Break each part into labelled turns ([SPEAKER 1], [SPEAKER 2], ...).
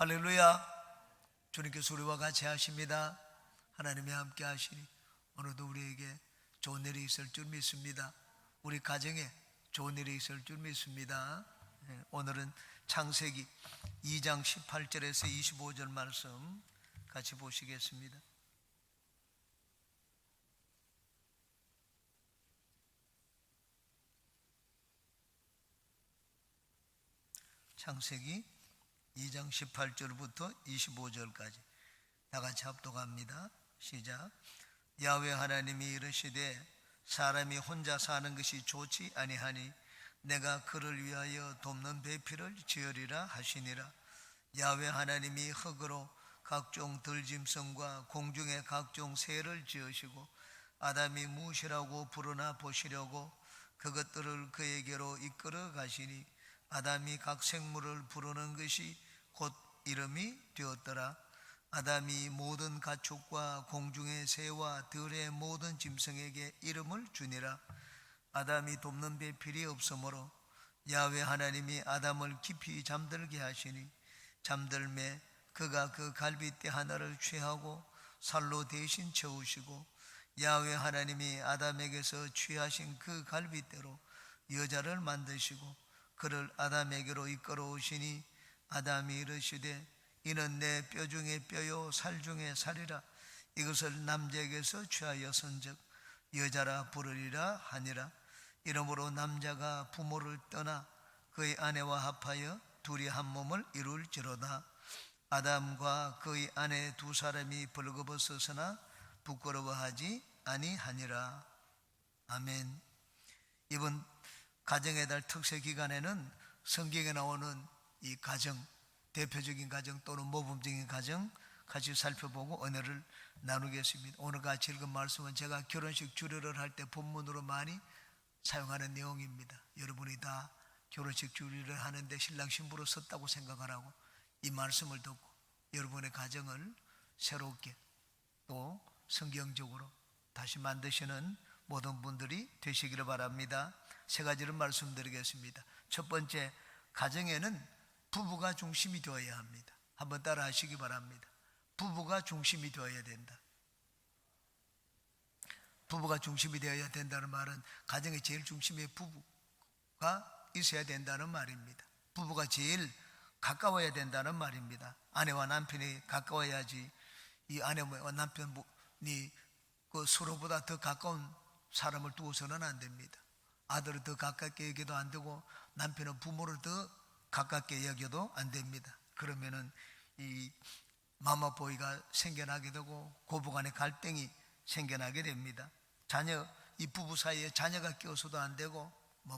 [SPEAKER 1] 할렐루야. 주님께서 우리와 같이 하십니다. 하나님이 함께 하시니 오늘도 우리에게 좋은 일이 있을 줄 믿습니다. 우리 가정에 좋은 일이 있을 줄 믿습니다. 오늘은 창세기 2장 18절에서 25절 말씀 같이 보시겠습니다. 창세기 2장 18절부터 25절까지 다 같이 합독합니다. 시작. 야훼 하나님이 이르시되 사람이 혼자 사는 것이 좋지 아니하니 내가 그를 위하여 돕는 배필을 지으리라 하시니라. 야훼 하나님이 흙으로 각종 들짐승과 공중의 각종 새를 지으시고 아담이 무엇이라고 부르나 보시려고 그것들을 그에게로 이끌어 가시니 아담이 각 생물을 부르는 것이 곧 이름이 되었더라. 아담이 모든 가축과 공중의 새와 들의 모든 짐승에게 이름을 주니라. 아담이 돕는 배필이 없으므로 야훼 하나님이 아담을 깊이 잠들게 하시니 잠들매 그가 그 갈빗대 하나를 취하고 살로 대신 채우시고 야훼 하나님이 아담에게서 취하신 그 갈빗대로 여자를 만드시고 그를 아담에게로 이끌어 오시니 아담이 이르시되 이는 내 뼈 중에 뼈요 살 중에 살이라. 이것을 남자에게서 취하여선즉 여자라 부르리라 하니라. 이러므로 남자가 부모를 떠나 그의 아내와 합하여 둘이 한 몸을 이룰지로다. 아담과 그의 아내 두 사람이 벌거벗었으나 부끄러워하지 아니하니라. 아멘. 이번 가정의 달 특세 기간에는 성경에 나오는 이 가정, 대표적인 가정 또는 모범적인 가정 같이 살펴보고 은혜를 나누겠습니다. 오늘 같이 읽은 말씀은 제가 결혼식 주례를 할 때 본문으로 많이 사용하는 내용입니다. 여러분이 다 결혼식 주례를 하는데 신랑 신부로 섰다고 생각을 하고 이 말씀을 듣고 여러분의 가정을 새롭게 또 성경적으로 다시 만드시는 모든 분들이 되시기를 바랍니다. 세 가지를 말씀드리겠습니다. 첫 번째, 가정에는 부부가 중심이 되어야 합니다. 한번 따라 하시기 바랍니다. 부부가 중심이 되어야 된다. 부부가 중심이 되어야 된다는 말은 가정의 제일 중심에 부부가 있어야 된다는 말입니다. 부부가 제일 가까워야 된다는 말입니다. 아내와 남편이 가까워야지 이 아내와 남편이 그 서로보다 더 가까운 사람을 두어서는 안 됩니다. 아들을 더 가깝게 여겨도 안 되고 남편은 부모를 더 가깝게 여겨도 안 됩니다. 그러면은 이 마마보이가 생겨나게 되고 고부간의 갈등이 생겨나게 됩니다. 이 부부 사이에 자녀가 끼어서도 안 되고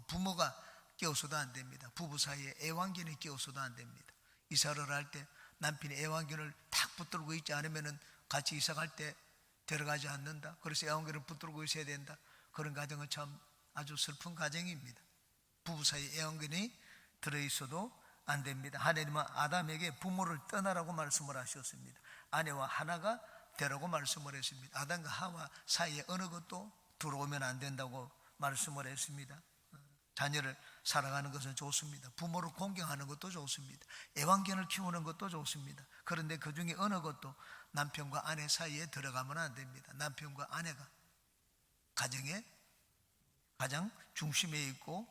[SPEAKER 1] 부모가 끼어서도 안 됩니다. 부부 사이에 애완견이 끼어서도 안 됩니다. 이사를 할 때 남편이 애완견을 탁 붙들고 있지 않으면은 같이 이사 갈 때 데려가지 않는다. 그래서 애완견을 붙들고 있어야 된다. 그런 가정은 참 아주 슬픈 가정입니다. 부부 사이에 애완견이 들어있어도 안 됩니다. 하나님은 아담에게 부모를 떠나라고 말씀을 하셨습니다. 아내와 하나가 되라고 말씀을 했습니다. 아담과 하와 사이에 어느 것도 들어오면 안 된다고 말씀을 했습니다. 자녀를 사랑하는 것은 좋습니다. 부모를 공경하는 것도 좋습니다. 애완견을 키우는 것도 좋습니다. 그런데 그 중에 어느 것도 남편과 아내 사이에 들어가면 안 됩니다. 남편과 아내가 가정의 가장 중심에 있고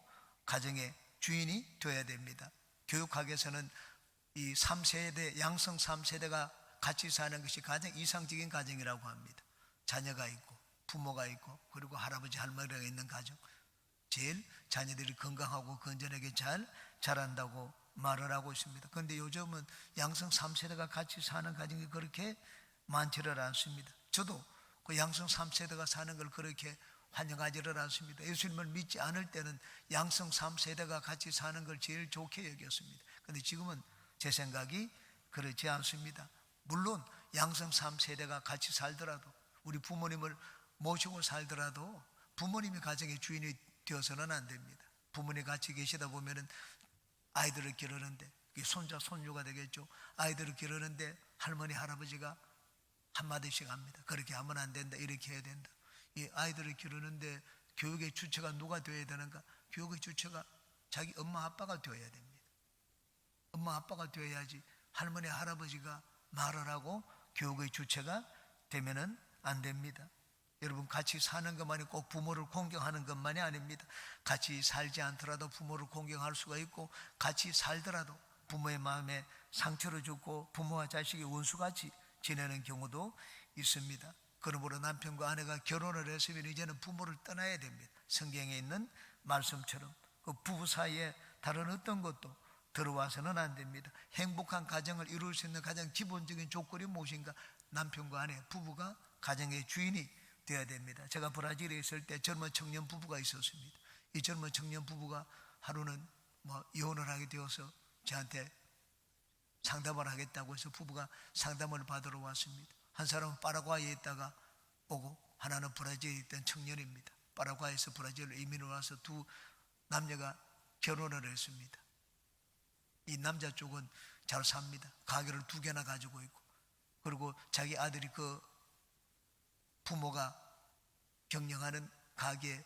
[SPEAKER 1] 가정의 주인이 되어야 됩니다. 교육학에서는 이 3세대, 양성 3세대가 같이 사는 것이 가장 이상적인 가정이라고 합니다. 자녀가 있고 부모가 있고 그리고 할아버지 할머니가 있는 가정, 제일 자녀들이 건강하고 건전하게 잘 자란다고 말을 하고 있습니다. 그런데 요즘은 양성 3세대가 같이 사는 가정이 그렇게 많지를 않습니다. 저도 그 양성 3세대가 사는 걸 그렇게 환영하지를 않습니다. 예수님을 믿지 않을 때는 양성 3세대가 같이 사는 걸 제일 좋게 여겼습니다. 그런데 지금은 제 생각이 그렇지 않습니다. 물론 양성 3세대가 같이 살더라도 우리 부모님을 모시고 살더라도 부모님이 가정의 주인이 되어서는 안 됩니다. 부모님 같이 계시다 보면은 아이들을 기르는데 손자 손녀가 되겠죠. 아이들을 기르는데 할머니 할아버지가 한마디씩 합니다. 그렇게 하면 안 된다. 이렇게 해야 된다. 이 아이들을 기르는데 교육의 주체가 누가 되어야 되는가? 교육의 주체가 자기 엄마 아빠가 되어야 됩니다. 엄마 아빠가 되어야지 할머니 할아버지가 말을 하고 교육의 주체가 되면은 안 됩니다. 여러분, 같이 사는 것만이 꼭 부모를 공경하는 것만이 아닙니다. 같이 살지 않더라도 부모를 공경할 수가 있고, 같이 살더라도 부모의 마음에 상처를 주고 부모와 자식이 원수같이 지내는 경우도 있습니다. 그러므로 남편과 아내가 결혼을 했으면 이제는 부모를 떠나야 됩니다. 성경에 있는 말씀처럼 그 부부 사이에 다른 어떤 것도 들어와서는 안 됩니다. 행복한 가정을 이룰 수 있는 가장 기본적인 조건이 무엇인가? 남편과 아내, 부부가 가정의 주인이 되어야 됩니다. 제가 브라질에 있을 때 젊은 청년 부부가 있었습니다. 이 젊은 청년 부부가 하루는 이혼을 하게 되어서 저한테 상담을 하겠다고 해서 부부가 상담을 받으러 왔습니다. 한 사람은 파라과이에 있다가 오고, 하나는 브라질에 있던 청년입니다. 파라과이에서 브라질로 이민을 와서 두 남녀가 결혼을 했습니다. 이 남자 쪽은 잘 삽니다. 가게를 2개나 가지고 있고, 그리고 자기 아들이 그 부모가 경영하는 가게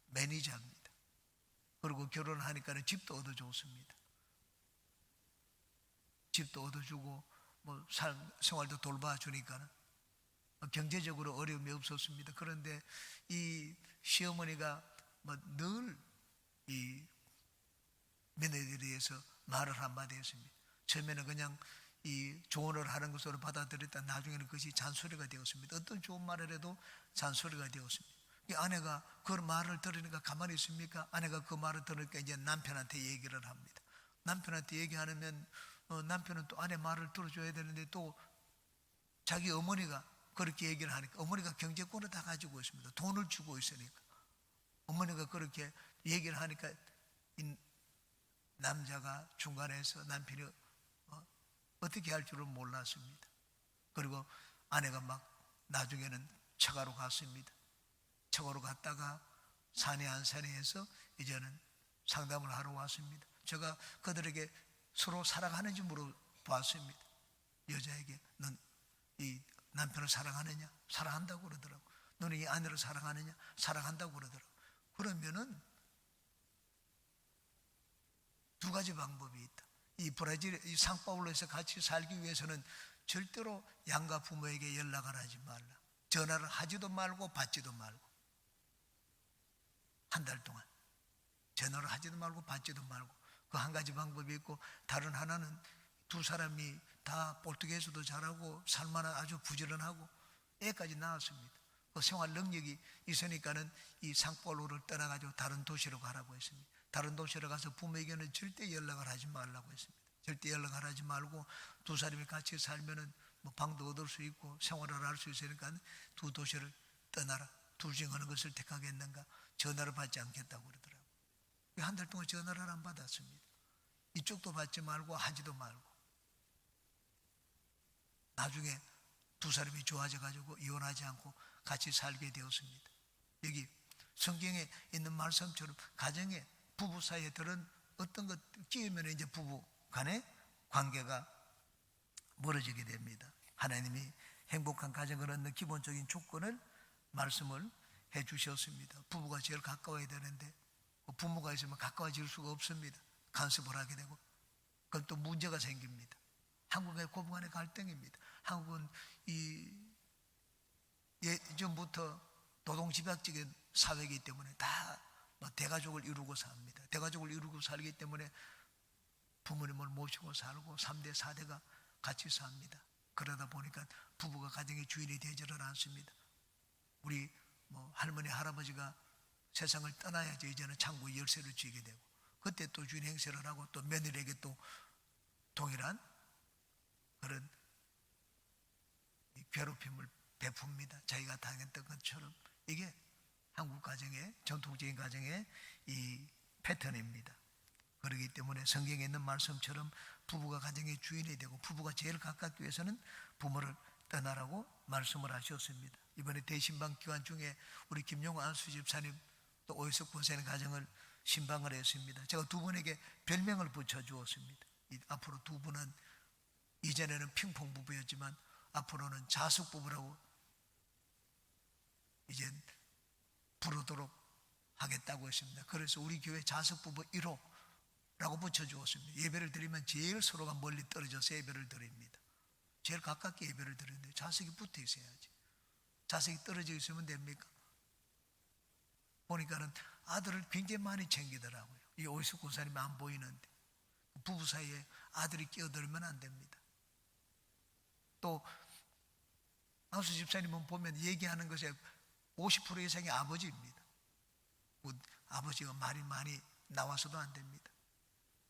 [SPEAKER 1] 매니저입니다. 그리고 결혼을 하니까는 집도 얻어줬습니다. 집도 얻어주고 생활도 돌봐주니까는 경제적으로 어려움이 없었습니다. 그런데 이 시어머니가 늘 이 며느리에 대해서 말을 한마디 했습니다. 처음에는 그냥 이 조언을 하는 것으로 받아들였다 나중에는 그것이 잔소리가 되었습니다. 어떤 좋은 말을 해도 잔소리가 되었습니다. 이 아내가 그 말을 들으니까 가만히 있습니까? 아내가 그 말을 들으니까 이제 남편한테 얘기를 합니다. 남편한테 얘기하면 남편은 또 아내 말을 들어줘야 되는데, 또 자기 어머니가 그렇게 얘기를 하니까, 어머니가 경제권을 다 가지고 있습니다. 돈을 주고 있으니까 어머니가 그렇게 얘기를 하니까 이 남자가 중간에서 남편이 어떻게 할 줄은 몰랐습니다. 그리고 아내가 나중에는 처가로 갔습니다. 처가로 갔다가 사내 안 사내에서 이제는 상담을 하러 왔습니다. 제가 그들에게 서로 사랑하는지 물어봤습니다. 여자에게 넌 이 남편을 사랑하느냐? 사랑한다고 그러더라고. 너는 이 아내를 사랑하느냐? 사랑한다고 그러더라고. 그러면은 2가지 방법이 있다. 이 브라질, 이 상파울로에서 같이 살기 위해서는 절대로 양가 부모에게 연락을 하지 말라. 전화를 하지도 말고 받지도 말고, 한 달 동안 전화를 하지도 말고 받지도 말고. 그 한 가지 방법이 있고, 다른 하나는 두 사람이 다 포르투게스도 잘하고 살만한 아주 부지런하고 애까지 낳았습니다. 그 생활 능력이 있으니까는 이 상파울로를 떠나가지고 다른 도시로 가라고 했습니다. 다른 도시로 가서 부모에게는 절대 연락을 하지 말라고 했습니다. 절대 연락을 하지 말고, 두 사람이 같이 살면은 방도 얻을 수 있고 생활을 할 수 있으니까 두 도시를 떠나라. 둘 중 어느 것을 택하겠는가? 전화를 받지 않겠다고 그러더라고요. 한 달 동안 전화를 안 받았습니다. 이쪽도 받지 말고 하지도 말고. 나중에 두 사람이 좋아져 가지고 이혼하지 않고 같이 살게 되었습니다. 여기 성경에 있는 말씀처럼 가정에, 부부 사이에 들은 어떤 것 끼우면 이제 부부 간의 관계가 멀어지게 됩니다. 하나님이 행복한 가정을 얻는 기본적인 조건을 말씀을 해 주셨습니다. 부부가 제일 가까워야 되는데 부모가 있으면 가까워질 수가 없습니다. 간섭을 하게 되고, 그럼 또 문제가 생깁니다. 한국의 고부간의 갈등입니다. 한국은 예전부터 노동집약적인 사회이기 때문에 다 대가족을 이루고 삽니다. 대가족을 이루고 살기 때문에 부모님을 모시고 살고 3대, 4대가 같이 삽니다. 그러다 보니까 부부가 가정의 주인이 되지를 않습니다. 우리 할머니, 할아버지가 세상을 떠나야지 이제는 창고의 열쇠를 쥐게 되고, 그때 또 주인 행세를 하고 또 며느리에게 또 동일한 그런 괴롭힘을 베풉니다. 자기가 당했던 것처럼. 이게 한국 가정의, 전통적인 가정의 이 패턴입니다. 그렇기 때문에 성경에 있는 말씀처럼 부부가 가정의 주인이 되고, 부부가 제일 가깝기 위해서는 부모를 떠나라고 말씀을 하셨습니다. 이번에 대신방 기간 중에 우리 김용호 안수 집사님 또 오해석 권사님 가정을 신방을 했습니다. 제가 두 분에게 별명을 붙여주었습니다. 앞으로 두 분은, 이전에는 핑퐁 부부였지만 앞으로는 자숙 부부라고 이제 부르도록 하겠다고 했습니다. 그래서 우리 교회 자숙 부부 1호 라고 붙여주었습니다. 예배를 드리면 제일 서로가 멀리 떨어져서 예배를 드립니다. 제일 가깝게 예배를 드리는데 자석이 붙어 있어야지. 자석이 떨어져 있으면 됩니까? 보니까는 아들을 굉장히 많이 챙기더라고요. 이 오이스 고사님이 안 보이는데 부부 사이에 아들이 끼어들면 안 됩니다. 또 안수 집사님은 보면 얘기하는 것에 50% 이상이 아버지입니다. 아버지가 말이 많이 나와서도 안 됩니다.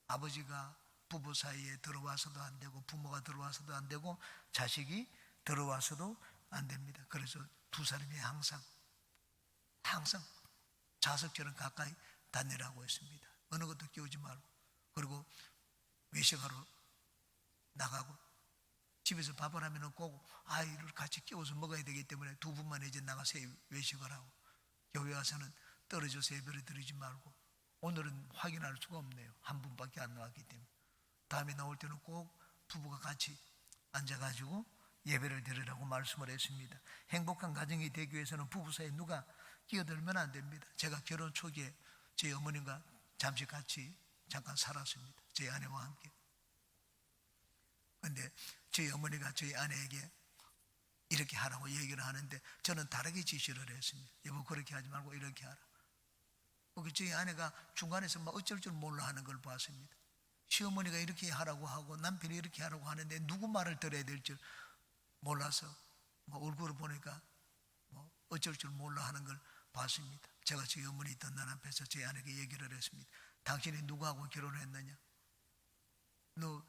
[SPEAKER 1] 아버지가 부부 사이에 들어와서도 안 되고 부모가 들어와서도 안 되고 자식이 들어와서도 안 됩니다. 그래서 두 사람이 항상 자석처럼 가까이 다니라고 했습니다. 어느 것도 끼우지 말고. 그리고 외식하러 나가고 집에서 밥을 하면 꼭 아이를 같이 끼워서 먹어야 되기 때문에 두 분만 이제 나가서 외식을 하고, 교회 와서는 떨어져서 예배를 드리지 말고, 오늘은 확인할 수가 없네요. 한 분밖에 안 나왔기 때문에 다음에 나올 때는 꼭 부부가 같이 앉아가지고 예배를 드리라고 말씀을 했습니다. 행복한 가정이 되기 위해서는 부부 사이에 누가 끼어들면 안 됩니다. 제가 결혼 초기에 저희 어머님과 잠시 같이 잠깐 살았습니다. 저희 아내와 함께. 그런데 저희 어머니가 저희 아내에게 이렇게 하라고 얘기를 하는데 저는 다르게 지시를 했습니다. 여보, 그렇게 하지 말고 이렇게 하라. 저희 아내가 중간에서 막 어쩔 줄 몰라 하는 걸 봤습니다. 시어머니가 이렇게 하라고 하고 남편이 이렇게 하라고 하는데 누구 말을 들어야 될 줄 몰라서 얼굴을 보니까 어쩔 줄 몰라 하는 걸 봤습니다. 제가 저희 어머니 있던 날 앞에서 저희 아내에게 얘기를 했습니다. 당신이 누구하고 결혼했느냐? 너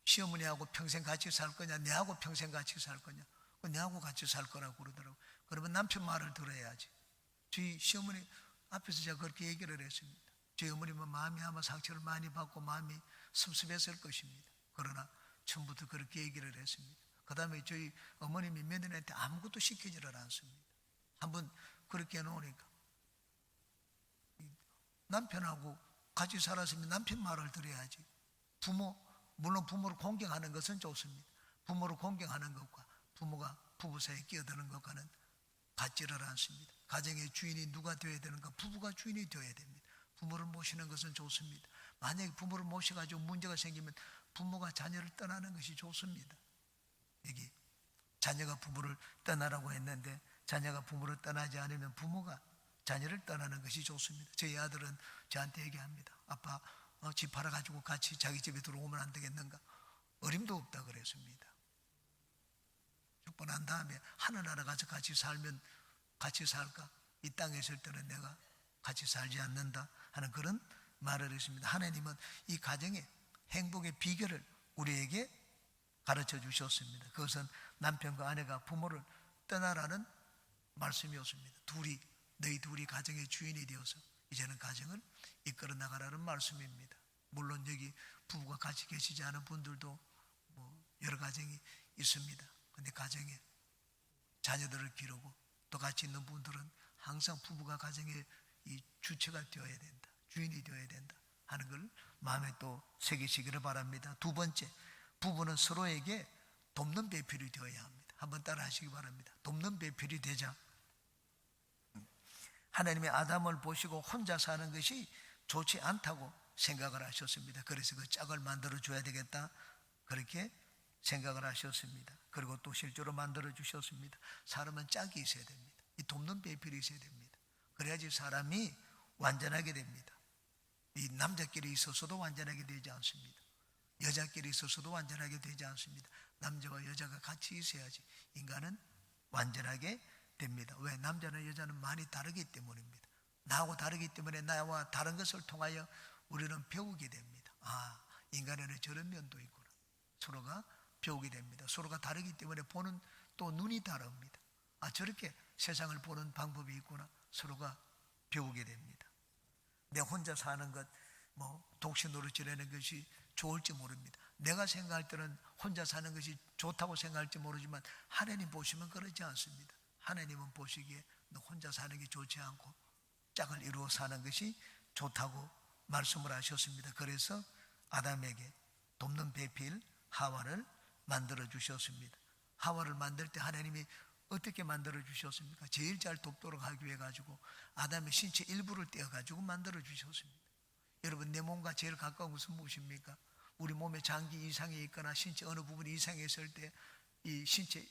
[SPEAKER 1] 시어머니하고 평생 같이 살 거냐? 내하고 평생 같이 살 거냐? 내하고 같이 살 거라고 그러더라고. 그러면 남편 말을 들어야지. 저희 시어머니 앞에서 제가 그렇게 얘기를 했습니다. 저희 어머님은 마음이 아마 상처를 많이 받고 마음이 섭섭했을 것입니다. 그러나 처음부터 그렇게 얘기를 했습니다. 그 다음에 저희 어머님이 며느리한테 아무것도 시키지를 않습니다. 한번 그렇게 해놓으니까 남편하고 같이 살았으면 남편 말을 들어야지. 물론 부모를 공경하는 것은 좋습니다. 부모를 공경하는 것과 부모가 부부 사이에 끼어드는 것과는 같지를 않습니다. 가정의 주인이 누가 되어야 되는가? 부부가 주인이 되어야 됩니다. 부모를 모시는 것은 좋습니다. 만약에 부모를 모셔가지고 문제가 생기면 부모가 자녀를 떠나는 것이 좋습니다. 여기 자녀가 부모를 떠나라고 했는데 자녀가 부모를 떠나지 않으면 부모가 자녀를 떠나는 것이 좋습니다. 저희 아들은 저한테 얘기합니다. 아빠, 집 팔아가지고 같이 자기 집에 들어오면 안 되겠는가? 어림도 없다 그랬습니다. 죽고 난 다음에 하늘나라 가서 같이 살면 같이 살까? 이 땅에 있을 때는 내가 같이 살지 않는다 하는 그런 말을 했습니다. 하나님은 이 가정의 행복의 비결을 우리에게 가르쳐 주셨습니다. 그것은 남편과 아내가 부모를 떠나라는 말씀이었습니다. 너희 둘이 가정의 주인이 되어서 이제는 가정을 이끌어 나가라는 말씀입니다. 물론 여기 부부가 같이 계시지 않은 분들도 여러 가정이 있습니다. 그런데 가정에 자녀들을 기르고 또 같이 있는 분들은 항상 부부가 가정의 이 주체가 되어야 된다, 주인이 되어야 된다 하는 걸 마음에 또 새기시기를 바랍니다. 두 번째, 부부는 서로에게 돕는 배필이 되어야 합니다. 한번 따라 하시기 바랍니다. 돕는 배필이 되자. 하나님이 아담을 보시고 혼자 사는 것이 좋지 않다고 생각을 하셨습니다. 그래서 그 짝을 만들어 줘야 되겠다 그렇게 생각을 하셨습니다. 그리고 또 실제로 만들어 주셨습니다. 사람은 짝이 있어야 됩니다. 이 돕는 배필이 있어야 됩니다. 그래야지 사람이 완전하게 됩니다. 이 남자끼리 있어서도 완전하게 되지 않습니다. 여자끼리 있어서도 완전하게 되지 않습니다. 남자와 여자가 같이 있어야지 인간은 완전하게 됩니다. 왜? 남자는 여자는 많이 다르기 때문입니다. 나하고 다르기 때문에 나와 다른 것을 통하여 우리는 배우게 됩니다. 인간에는 저런 면도 있구나. 서로가 배우게 됩니다. 서로가 다르기 때문에 보는 또 눈이 다릅니다. 저렇게 세상을 보는 방법이 있구나. 서로가 배우게 됩니다. 내 혼자 사는 것, 독신으로 지내는 것이 좋을지 모릅니다. 내가 생각할 때는 혼자 사는 것이 좋다고 생각할지 모르지만 하나님 보시면 그렇지 않습니다. 하나님은 보시기에 너 혼자 사는 게 좋지 않고 짝을 이루어 사는 것이 좋다고 말씀을 하셨습니다. 그래서 아담에게 돕는 배필 하와를 만들어 주셨습니다. 하와를 만들 때 하나님이 어떻게 만들어 주셨습니까? 제일 잘 돕도록 하기 위해 가지고 아담의 신체 일부를 떼어 가지고 만들어 주셨습니다. 여러분, 내 몸과 제일 가까운 것은 무엇입니까? 우리 몸에 장기 이상이 있거나 신체 어느 부분이 이상이 있을 때 이 신체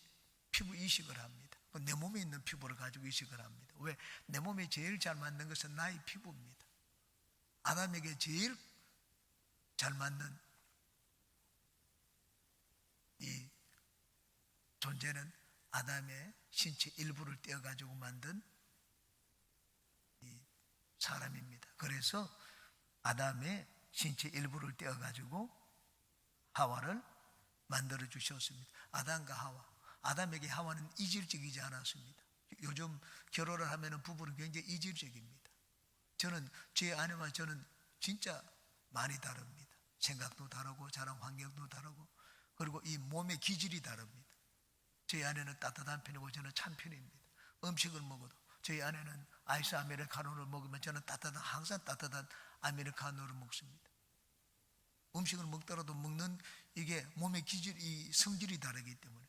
[SPEAKER 1] 피부 이식을 합니다. 내 몸에 있는 피부를 가지고 이식을 합니다. 왜? 내 몸에 제일 잘 맞는 것은 나의 피부입니다. 아담에게 제일 잘 맞는 이 존재는 아담의 신체 일부를 떼어가지고 만든 이 사람입니다. 그래서 아담의 신체 일부를 떼어가지고 하와를 만들어 주셨습니다. 아담과 하와. 아담에게 하와는 이질적이지 않았습니다. 요즘 결혼을 하면 부부는 굉장히 이질적입니다. 저는 제 아내와 저는 진짜 많이 다릅니다. 생각도 다르고 자란 환경도 다르고, 그리고 이 몸의 기질이 다릅니다. 저희 아내는 따뜻한 편이고 저는 찬 편입니다. 음식을 먹어도 저희 아내는 아이스 아메리카노를 먹으면 저는 항상 따뜻한 아메리카노를 먹습니다. 음식을 먹더라도 먹는 이게 몸의 기질이 성질이 다르기 때문에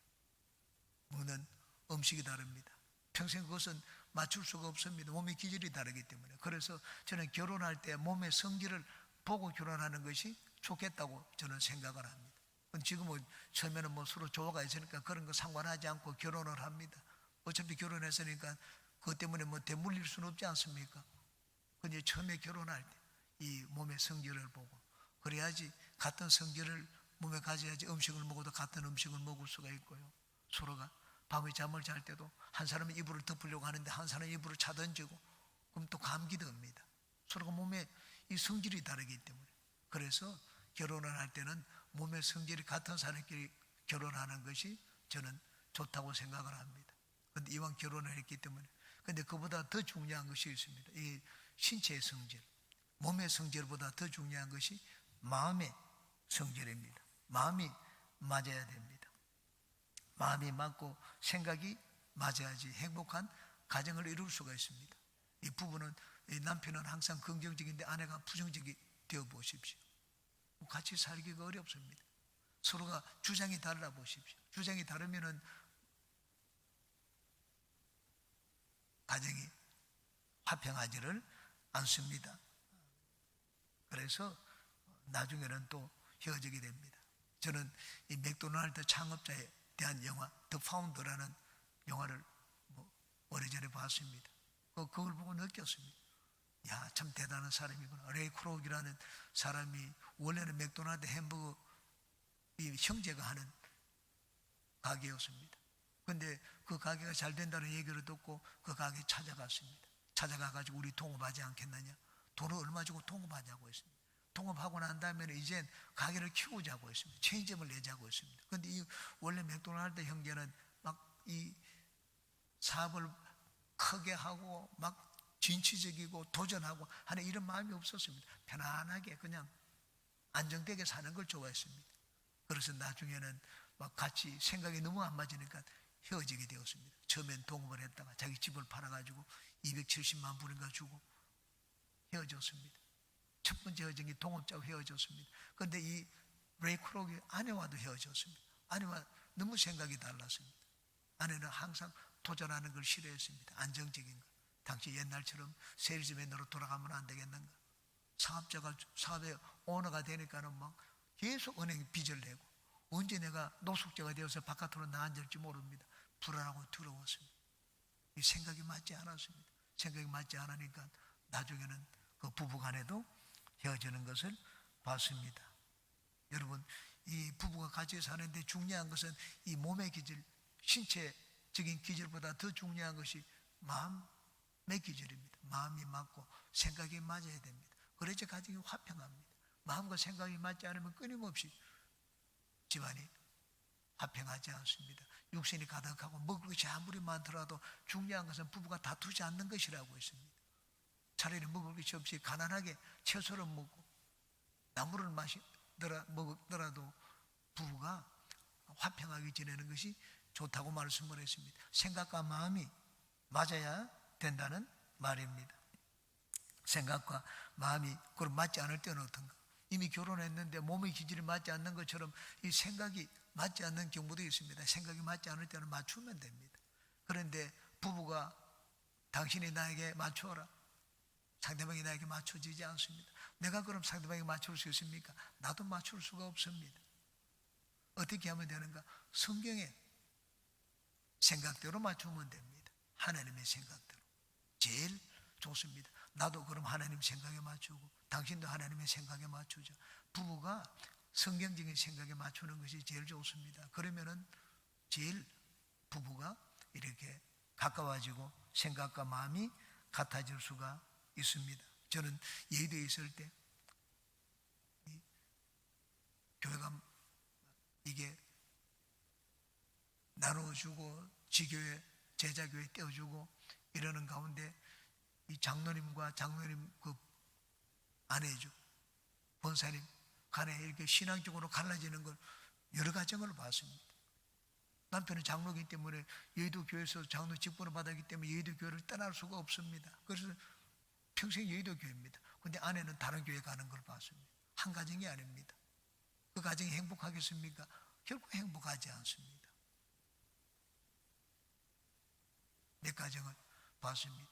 [SPEAKER 1] 먹는 음식이 다릅니다. 평생 그것은 맞출 수가 없습니다. 몸의 기질이 다르기 때문에. 그래서 저는 결혼할 때 몸의 성질을 보고 결혼하는 것이 좋겠다고 저는 생각을 합니다. 지금은 처음에는 서로 조화가 있으니까 그런 거 상관하지 않고 결혼을 합니다. 어차피 결혼했으니까 그것 때문에 대물릴 수는 없지 않습니까? 근데 처음에 결혼할 때 이 몸의 성질을 보고, 그래야지 같은 성질을 몸에 가져야지 음식을 먹어도 같은 음식을 먹을 수가 있고요. 서로가 밤에 잠을 잘 때도 한 사람은 이불을 덮으려고 하는데 한 사람은 이불을 차던지고, 그럼 또 감기도 옵니다. 서로가 몸의 이 성질이 다르기 때문에. 그래서 결혼을 할 때는 몸의 성질이 같은 사람끼리 결혼하는 것이 저는 좋다고 생각을 합니다. 그런데 이왕 결혼을 했기 때문에. 그런데 그보다 더 중요한 것이 있습니다. 이 신체의 성질, 몸의 성질보다 더 중요한 것이 마음의 성질입니다. 마음이 맞아야 됩니다. 마음이 맞고 생각이 맞아야지 행복한 가정을 이룰 수가 있습니다. 이 부부는, 이 남편은 항상 긍정적인데 아내가 부정적이 되어 보십시오. 같이 살기가 어렵습니다. 서로가 주장이 달라 보십시오. 주장이 다르면은 가정이 화평하지를 않습니다. 그래서 나중에는 또 헤어지게 됩니다. 저는 이 맥도날드 창업자에 대한 영화 더 파운더라는 영화를 오래전에 봤습니다. 그걸 보고 느꼈습니다. 야, 참 대단한 사람이구나. 레이 크록이라는 사람이 원래는 맥도날드 햄버거 이 형제가 하는 가게였습니다. 그런데 그 가게가 잘 된다는 얘기를 듣고 그 가게 찾아갔습니다. 찾아가가지고 우리 동업하지 않겠느냐. 돈을 얼마 주고 동업하자고 했습니다. 동업하고 난 다음에 이젠 가게를 키우자고 했습니다. 체인점을 내자고 했습니다. 그런데 이 원래 맥도날드 형제는 막 이 사업을 크게 하고 막 진취적이고 도전하고 하는 이런 마음이 없었습니다. 편안하게 그냥 안정되게 사는 걸 좋아했습니다. 그래서 나중에는 막 같이 생각이 너무 안 맞으니까 헤어지게 되었습니다. 처음엔 동업을 했다가 자기 집을 팔아가지고 270만 불인가 주고 헤어졌습니다. 첫 번째 헤어진 동업자와 헤어졌습니다. 그런데 이 레이 크록이 아내와도 헤어졌습니다. 아내와 너무 생각이 달랐습니다. 아내는 항상 도전하는 걸 싫어했습니다. 안정적인 것. 당시 옛날처럼 세일즈맨으로 돌아가면 안 되겠는가. 사업의 오너가 되니까는 막 계속 은행에 빚을 내고 언제 내가 노숙자가 되어서 바깥으로 나앉을지 모릅니다. 불안하고 두려웠습니다. 이 생각이 맞지 않았습니다. 생각이 맞지 않으니까 나중에는 그 부부간에도 헤어지는 것을 봤습니다. 여러분, 이 부부가 같이 사는데 중요한 것은 이 몸의 기질, 신체적인 기질보다 더 중요한 것이 마음의 기질입니다. 마음이 맞고 생각이 맞아야 됩니다. 그래야지 가정이 화평합니다. 마음과 생각이 맞지 않으면 끊임없이 집안이 화평하지 않습니다. 육신이 가득하고 먹을 것이 아무리 많더라도 중요한 것은 부부가 다투지 않는 것이라고 했습니다. 차라리 먹을 것이 없이 가난하게 채소를 먹고 나물을 먹더라도 부부가 화평하게 지내는 것이 좋다고 말씀을 했습니다. 생각과 마음이 맞아야 된다는 말입니다. 생각과 마음이 그럼 맞지 않을 때는 어떤가? 이미 결혼했는데 몸의 기질이 맞지 않는 것처럼 이 생각이 맞지 않는 경우도 있습니다. 생각이 맞지 않을 때는 맞추면 됩니다. 그런데 부부가 당신이 나에게 맞춰라, 상대방이 나에게 맞춰지지 않습니다. 내가 그럼 상대방에게 맞출 수 있습니까? 나도 맞출 수가 없습니다. 어떻게 하면 되는가? 성경의 생각대로 맞추면 됩니다. 하나님의 생각대로 제일 좋습니다. 나도 그럼 하나님 생각에 맞추고 당신도 하나님의 생각에 맞추자. 부부가 성경적인 생각에 맞추는 것이 제일 좋습니다. 그러면은 제일 부부가 이렇게 가까워지고 생각과 마음이 같아질 수가 있습니다. 저는 예의도에 있을 때 교회가 이게 나눠주고 지교회 제자교회 떼어주고 이러는 가운데 이 장로님과 장로님 그 아내죠 본사님 간에 이렇게 신앙적으로 갈라지는 걸 여러 가정을 봤습니다. 남편은 장로이기 때문에 여의도 교회에서 장로 직분을 받았기 때문에 여의도 교회를 떠날 수가 없습니다. 그래서 평생 여의도 교회입니다. 그런데 아내는 다른 교회 가는 걸 봤습니다. 한 가정이 아닙니다. 그 가정이 행복하겠습니까? 결코 행복하지 않습니다. 내 가정을 봤습니다.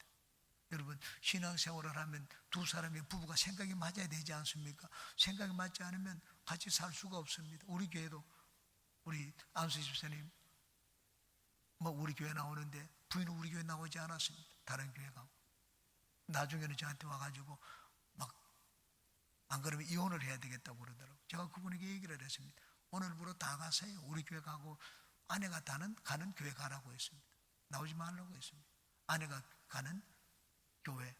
[SPEAKER 1] 여러분 신앙생활을 하면 두 사람의 부부가 생각이 맞아야 되지 않습니까? 생각이 맞지 않으면 같이 살 수가 없습니다. 우리 교회도 우리 안수 집사님 우리 교회 나오는데 부인은 우리 교회 나오지 않았습니다. 다른 교회 가고 나중에는 저한테 와가지고 안 그러면 이혼을 해야 되겠다고 그러더라고요. 제가 그분에게 얘기를 했습니다. 오늘부로 다 가세요. 우리 교회 가고 아내가 가는 교회 가라고 했습니다. 나오지 말라고 했습니다. 아내가 가는 교회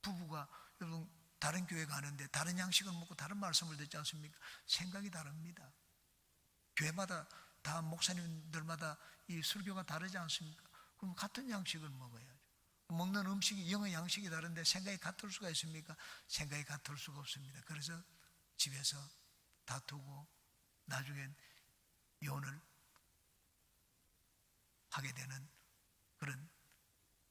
[SPEAKER 1] 부부가 여러분 다른 교회 가는데 다른 양식을 먹고 다른 말씀을 듣지 않습니까? 생각이 다릅니다. 교회마다 다 목사님들마다 이 설교가 다르지 않습니까? 그럼 같은 양식을 먹어야죠. 먹는 음식이 영의 양식이 다른데 생각이 같을 수가 있습니까? 생각이 같을 수가 없습니다. 그래서 집에서 다투고 나중엔 이혼을 하게 되는 그런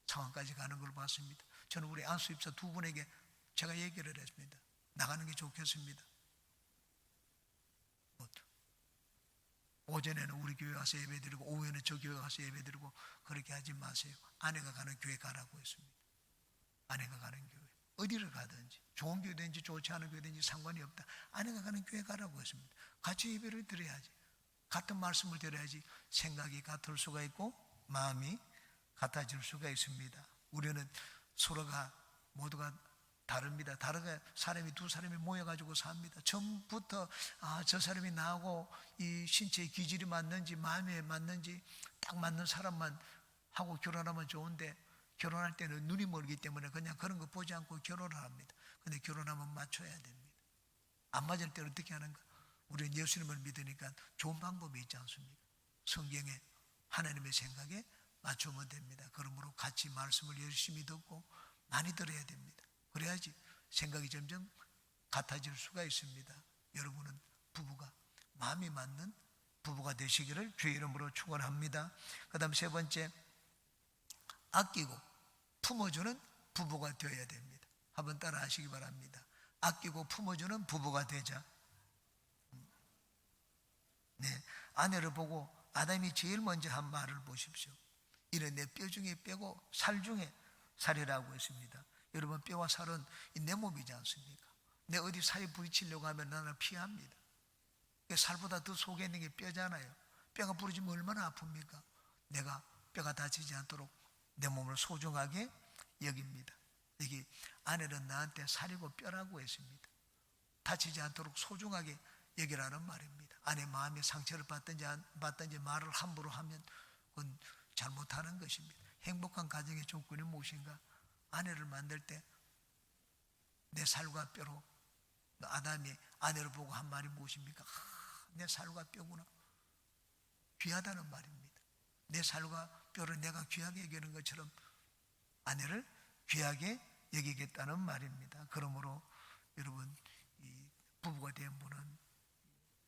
[SPEAKER 1] 상황까지 가는 걸 봤습니다. 저는 우리 안수 집사 두 분에게 제가 얘기를 했습니다. 나가는 게 좋겠습니다. 오전에는 우리 교회 가서 예배드리고 오후에는 저 교회 가서 예배드리고 그렇게 하지 마세요. 아내가 가는 교회 가라고 했습니다. 아내가 가는 교회 어디를 가든지 좋은 교회든지 좋지 않은 교회든지 상관이 없다. 아내가 가는 교회 가라고 했습니다. 같이 예배를 드려야지. 같은 말씀을 드려야지 생각이 같을 수가 있고 마음이 같아질 수가 있습니다. 우리는 서로가 모두가 다릅니다. 다르게 사람이 두 사람이 모여가지고 삽니다. 처음부터 저 사람이 나하고 이 신체의 기질이 맞는지 마음에 맞는지 딱 맞는 사람만 하고 결혼하면 좋은데 결혼할 때는 눈이 멀기 때문에 그냥 그런 거 보지 않고 결혼을 합니다. 근데 결혼하면 맞춰야 됩니다. 안 맞을 때는 어떻게 하는가? 우리는 예수님을 믿으니까 좋은 방법이 있지 않습니까? 성경에 하나님의 생각에 맞추면 됩니다. 그러므로 같이 말씀을 열심히 듣고 많이 들어야 됩니다. 그래야지 생각이 점점 같아질 수가 있습니다. 여러분은 부부가 마음이 맞는 부부가 되시기를 주의 이름으로 축원합니다. 그 다음 세 번째, 아끼고 품어주는 부부가 되어야 됩니다. 한번 따라 하시기 바랍니다. 아끼고 품어주는 부부가 되자. 네, 아내를 보고 아담이 제일 먼저 한 말을 보십시오. 이는 내 뼈 중에 뼈고 살 중에 살이라고 했습니다. 여러분 뼈와 살은 내 몸이지 않습니까? 내 어디 살이 부딪히려고 하면 나는 피합니다. 살보다 더 속에 있는 게 뼈잖아요. 뼈가 부러지면 얼마나 아픕니까? 내가 뼈가 다치지 않도록 내 몸을 소중하게 여깁니다. 여기 아내는 나한테 살이고 뼈라고 했습니다. 다치지 않도록 소중하게 여기라는 말입니다. 아내 마음에 상처를 받든지 안 받든지 말을 함부로 하면 그건 잘못하는 것입니다. 행복한 가정의 조건이 무엇인가? 아내를 만들 때 내 살과 뼈로 아담이 아내를 보고 한 말이 무엇입니까? 내 살과 뼈구나. 귀하다는 말입니다. 내 살과 뼈를 내가 귀하게 여기는 것처럼 아내를 귀하게 여기겠다는 말입니다. 그러므로 여러분 이 부부가 된 분은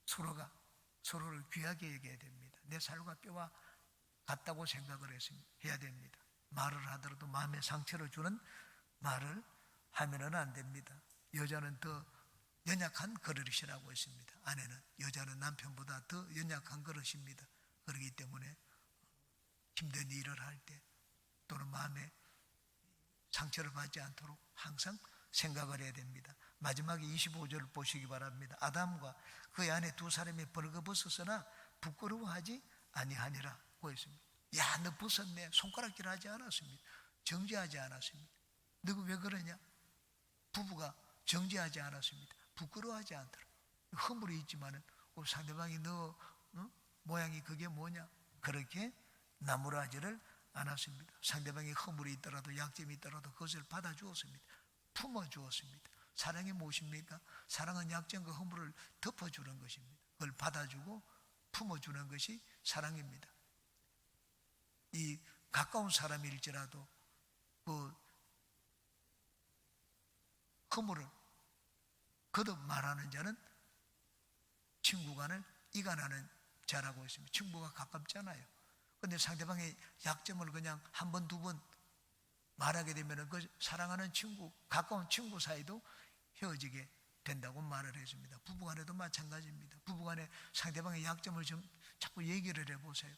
[SPEAKER 1] 서로가 서로를 귀하게 여겨야 됩니다. 내 살과 뼈와 같다고 생각을 해야 됩니다. 말을 하더라도 마음에 상처를 주는 말을 하면은 안 됩니다. 여자는 더 연약한 그릇이라고 했습니다. 아내는 여자는 남편보다 더 연약한 그릇입니다. 그렇기 때문에 힘든 일을 할 때 또는 마음에 상처를 받지 않도록 항상 생각을 해야 됩니다. 마지막에 25절을 보시기 바랍니다. 아담과 그의 아내 두 사람이 벌거벗었으나 부끄러워하지 아니하니라고 했습니다. 야, 너 벗었네. 손가락질 하지 않았습니다. 정죄하지 않았습니다. 너가 왜 그러냐? 부부가 정죄하지 않았습니다. 부끄러워하지 않더라. 허물이 있지만은 상대방이 너 모양이 그게 뭐냐? 그렇게 나무라지를 않았습니다. 상대방이 허물이 있더라도 약점이 있더라도 그것을 받아주었습니다. 품어주었습니다. 사랑이 무엇입니까? 사랑은 약점과 허물을 덮어주는 것입니다. 그걸 받아주고 품어주는 것이 사랑입니다. 이 가까운 사람일지라도 그 허물을 거듭 말하는 자는 친구간을 이간하는 자라고 했습니다. 친구가 가깝잖아요. 그런데 상대방의 약점을 그냥 한 번, 두 번 말하게 되면 그 사랑하는 친구, 가까운 친구 사이도 헤어지게 된다고 말을 했습니다. 부부간에도 마찬가지입니다. 부부간에 상대방의 약점을 좀 자꾸 얘기를 해보세요.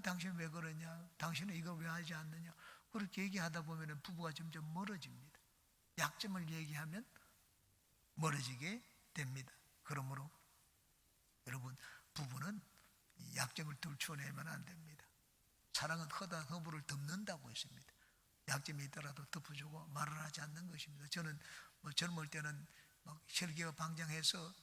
[SPEAKER 1] 당신 왜 그러냐? 당신은 이거 왜 하지 않느냐? 그렇게 얘기하다 보면 부부가 점점 멀어집니다. 약점을 얘기하면 멀어지게 됩니다. 그러므로 여러분, 부부는 약점을 들추어내면 안 됩니다. 사랑은 허다한 허물을 덮는다고 했습니다. 약점이 있더라도 덮어주고 말을 하지 않는 것입니다. 저는 젊을 때는 막 혈기가 방장해서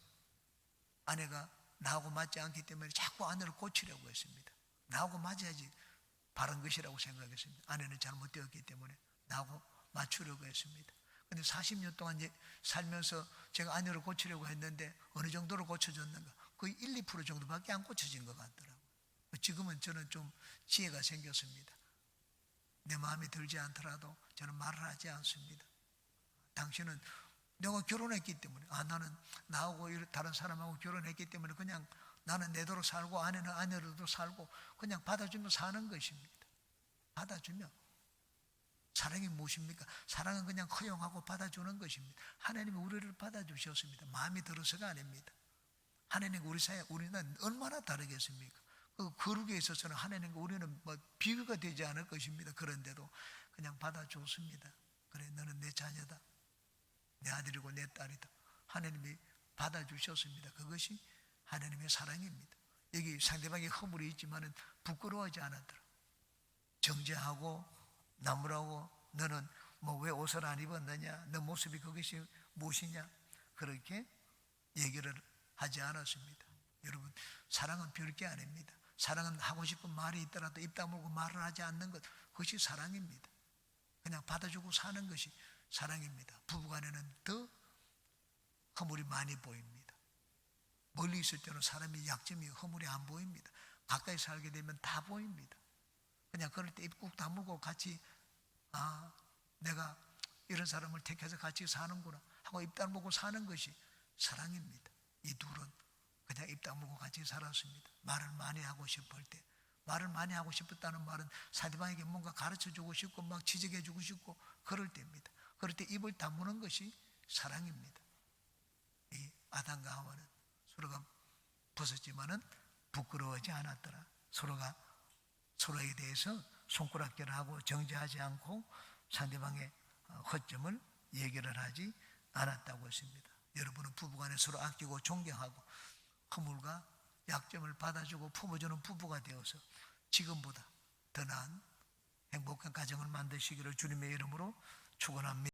[SPEAKER 1] 아내가 나하고 맞지 않기 때문에 자꾸 아내를 고치려고 했습니다. 나하고 맞아야지 바른 것이라고 생각했습니다. 아내는 잘못되었기 때문에 나하고 맞추려고 했습니다. 근데 40년 동안 살면서 제가 아내를 고치려고 했는데 어느 정도로 고쳐졌는가? 거의 1, 2% 정도밖에 안 고쳐진 것 같더라고요. 지금은 저는 좀 지혜가 생겼습니다. 내 마음에 들지 않더라도 저는 말을 하지 않습니다. 당신은 내가 결혼했기 때문에, 나는 나하고 다른 사람하고 결혼했기 때문에 그냥 나는 내도록 살고 아내는 아내로도 살고 그냥 받아주며 사는 것입니다. 받아주며. 사랑이 무엇입니까? 사랑은 그냥 허용하고 받아주는 것입니다. 하나님이 우리를 받아주셨습니다. 마음이 들어서가 아닙니다. 하나님과 우리 사이, 우리는 얼마나 다르겠습니까? 그 거룩에 있어서는 하나님과 우리는 비교가 되지 않을 것입니다. 그런데도 그냥 받아줬습니다. 그래, 너는 내 자녀다. 내 아들이고 내 딸이다. 하나님이 받아주셨습니다. 그것이 하나님의 사랑입니다. 여기 상대방의 허물이 있지만은 부끄러워하지 않았더라. 정죄하고 나무라고 너는 왜 옷을 안 입었느냐? 너 모습이 그것이 무엇이냐? 그렇게 얘기를 하지 않았습니다. 여러분, 사랑은 별게 아닙니다. 사랑은 하고 싶은 말이 있더라도 입 다물고 말을 하지 않는 것, 그것이 사랑입니다. 그냥 받아주고 사는 것이 사랑입니다. 부부간에는 더 허물이 많이 보입니다. 멀리 있을 때는 사람이 약점이 허물이 안 보입니다. 가까이 살게 되면 다 보입니다. 그냥 그럴 때 입 꾹 다물고 같이 내가 이런 사람을 택해서 같이 사는구나 하고 입 다물고 사는 것이 사랑입니다. 이 둘은 그냥 입 다물고 같이 살았습니다. 말을 많이 하고 싶을 때, 말을 많이 하고 싶었다는 말은 상대방에게 뭔가 가르쳐주고 싶고 막 지적해주고 싶고 그럴 때입니다. 그럴 때 입을 다무는 것이 사랑입니다. 이 아담과 하와는 서로가 벗었지만은 부끄러워하지 않았더라. 서로가 서로에 대해서 손가락질하고 정죄하지 않고 상대방의 허점을 얘기를 하지 않았다고 했습니다. 여러분은 부부간에 서로 아끼고 존경하고 허물과 약점을 받아주고 품어주는 부부가 되어서 지금보다 더 나은 행복한 가정을 만드시기를 주님의 이름으로 축원합니다.